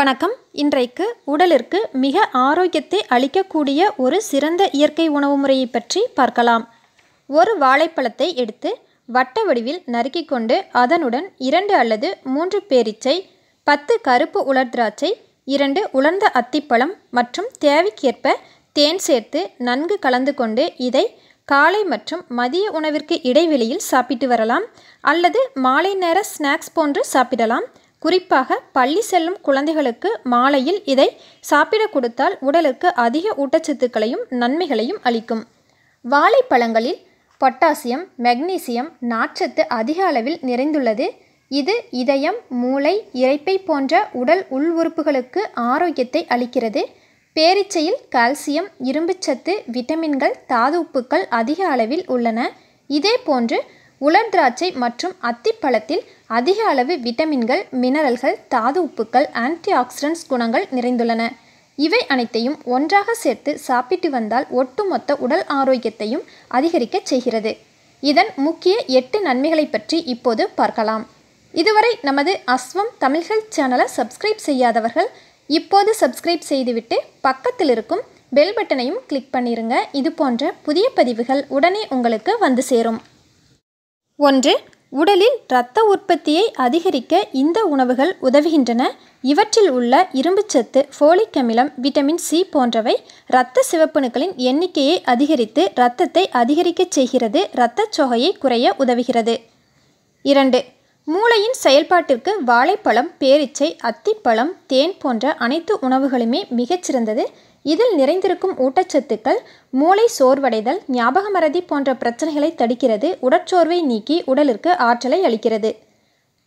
வணக்கம். இன்றைக்கு உடலிற்கு மிக ஆரோக்கியத்தை அளிக்கக்கூடிய ஒரு சிறந்த இயற்கை உணவு முறையை பற்றி பார்க்கலாம். ஒரு வாழைப்பழத்தை எடுத்து வட்ட வடிவில் நறுக்கிக் கொண்டு அதனுடன் 2 அல்லது 3 பேரீச்சை, 10 கருப்பு உலர் திராட்சை, 2 உலர்ந்த அத்திப்பழம் மற்றும் தேவைக்கேற்ப தேன் சேர்த்து நன்கு கலந்து கொண்டு இதை காலை மற்றும் மதிய உணவிற்கு இடைவெளியில் சாப்பிட்டு வரலாம் அல்லது மாலை நேர ஸ்நாக்ஸ் போன்று சாப்பிடலாம். குறிப்பாக பள்ளி செல்லும் குழந்தைகளுக்கு மாலையில் இதை சாப்பிட கொடுத்தால் உடலுக்கு அதிக ஊட்டச்சத்துக்களையும் நன்மைகளையும் அளிக்கும். வாழைப்பழங்களில் பொட்டாசியம், மெக்னீசியம், நார்ச்சத்து அதிக அளவில் நிறைந்துள்ளது. இது இதயம், மூளை, இரைப்பை போன்ற உடல் உள் உறுப்புகளுக்கு ஆரோக்கியத்தை அளிக்கிறது. பேரீச்சையில் கால்சியம், இரும்புச்சத்து, விட்டமின்கள், தாது உப்புக்கள் அதிக அளவில் உள்ளன. இதேபோன்று உலர் திராட்சை மற்றும் அத்திப்பழத்தில் அதிக அளவு விட்டமின்கள், மினரல்கள், தாது உப்புக்கள், ஆன்டி ஆக்சிடென்ட்ஸ் குணங்கள் நிறைந்துள்ளன. இவை அனைத்தையும் ஒன்றாக சேர்த்து சாப்பிட்டு வந்தால் ஒட்டுமொத்த உடல் ஆரோக்கியத்தையும் அதிகரிக்க செய்கிறது. இதன் முக்கிய 8 நன்மைகளை பற்றி இப்போது பார்க்கலாம். இதுவரை நமது அஸ்வம் தமிழ் ஹெல்த் சேனலை சப்ஸ்கிரைப் செய்யாதவர்கள் இப்போது சப்ஸ்கிரைப் செய்துவிட்டு பக்கத்தில் இருக்கும் பெல் பட்டனையும் கிளிக் பண்ணிருங்க. இது போன்ற புதிய பதிவுகள் உடனே உங்களுக்கு வந்து சேரும். 1. உடலில் இரத்த உற்பத்தியை அதிகரிக்க இந்த உணவுகள் உதவுகின்றன. இவற்றில் உள்ள இரும்புச்சத்து, ஃபோலிக் அமிலம், விட்டமின் சி போன்றவை இரத்த சிவப்பணுக்களின் எண்ணிக்கையை அதிகரித்து இரத்தத்தை அதிகரிக்கச் செய்கிறது. இரத்தச் சோகையை குறைய உதவுகிறது. 2. மூளையின் செயல்பாட்டிற்கு வாழைப்பழம், பேரீச்சை, அத்திப்பழம், தேன் போன்ற அனைத்து உணவுகளுமே மிகச்சிறந்தது. இதில் நிறைந்திருக்கும் ஊட்டச்சத்துக்கள் மூளை சோர்வடைதல், ஞாபக மறதி போன்ற பிரச்சனைகளை தடுக்கிறது. உடற்சோர்வை நீக்கி உடலிற்கு ஆற்றலை அளிக்கிறது.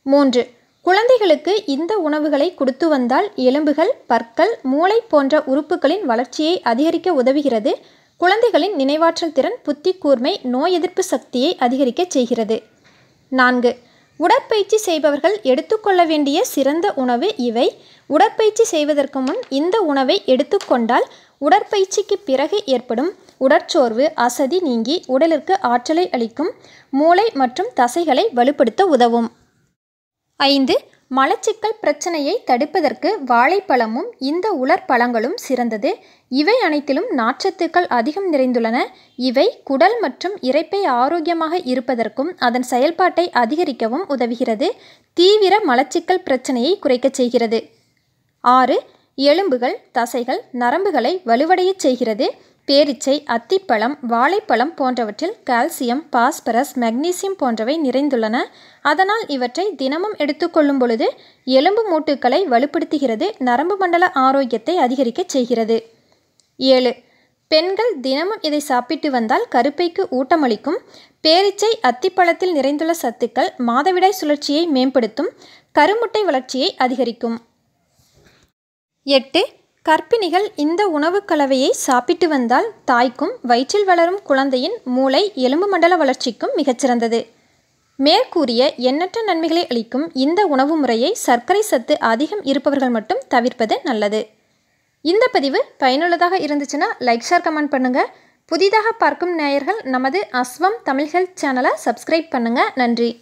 3. குழந்தைகளுக்கு இந்த உணவுகளை கொடுத்து வந்தால் எலும்புகள், பற்கள், மூளை போன்ற உறுப்புகளின் வளர்ச்சியை அதிகரிக்க உதவுகிறது. குழந்தைகளின் நினைவாற்றல் திறன், புத்தி கூர்மை, நோய் எதிர்ப்பு சக்தியை அதிகரிக்க செய்கிறது. 4. உடற்பயிற்சி செய்பவர்கள் எடுத்துக்கொள்ள வேண்டிய சிறந்த உணவு இவை. உடற்பயிற்சி செய்வதற்கு முன் இந்த உணவை எடுத்துக்கொண்டால் உடற்பயிற்சிக்கு பிறகு ஏற்படும் உடற்சோர்வு, அசதி நீங்கி உடலிற்கு ஆற்றலை அளிக்கும். மூளை மற்றும் தசைகளை வலுப்படுத்த உதவும். 5. மலச்சிக்கல் பிரச்சனையை தடுப்பதற்கு வாழைப்பழமும் இந்த உலர் பழங்களும் சிறந்தது. இவை அனைத்திலும் நார்ச்சத்துக்கள் அதிகம் நிறைந்துள்ளன. இவை குடல் மற்றும் இரைப்பை ஆரோக்கியமாக இருப்பதற்கும் அதன் செயல்பாட்டை அதிகரிக்கவும் உதவுகிறது. தீவிர மலச்சிக்கல் பிரச்சனையை குறைக்கச் செய்கிறது. 6. எலும்புகள், தசைகள், நரம்புகளை வலுவடையச் செய்கிறது. பேரீச்சை, அத்திப்பழம், வாழைப்பழம் போன்றவற்றில் கால்சியம், பாஸ்பரஸ், மெக்னீசியம் போன்றவை நிறைந்துள்ளன. அதனால் இவற்றை தினமும் எடுத்துக்கொள்ளும் பொழுது எலும்பு மூட்டுக்களை வலுப்படுத்துகிறது. நரம்பு மண்டல ஆரோக்கியத்தை அதிகரிக்கச் செய்கிறது. 7. பெண்கள் தினமும் இதை சாப்பிட்டு வந்தால் கருப்பைக்கு ஊட்டமளிக்கும். பேரீச்சை, அத்திப்பழத்தில் நிறைந்துள்ள சத்துக்கள் மாதவிடாய் சுழற்சியை மேம்படுத்தும். கருமுட்டை வளர்ச்சியை அதிகரிக்கும். 8. கர்ப்பிணிகள் இந்த உணவு கலவையை சாப்பிட்டு வந்தால் தாய்க்கும் வயிற்றில் வளரும் குழந்தையின் மூளை, எலும்பு மண்டல வளர்ச்சிக்கும் மிகச்சிறந்தது. மேற்கூறிய எண்ணற்ற நன்மைகளை அளிக்கும் இந்த உணவு முறையை சர்க்கரை சத்து அதிகம் இருப்பவர்கள் மட்டும் தவிர்ப்பது நல்லது. இந்த பதிவு பயனுள்ளதாக இருந்துச்சுன்னா லைக், ஷேர், கமெண்ட் பண்ணுங்கள். புதிதாக பார்க்கும் நேயர்கள் நமது அஸ்வம் தமிழ் ஹெல்த் சேனலை சப்ஸ்கிரைப் பண்ணுங்கள். நன்றி.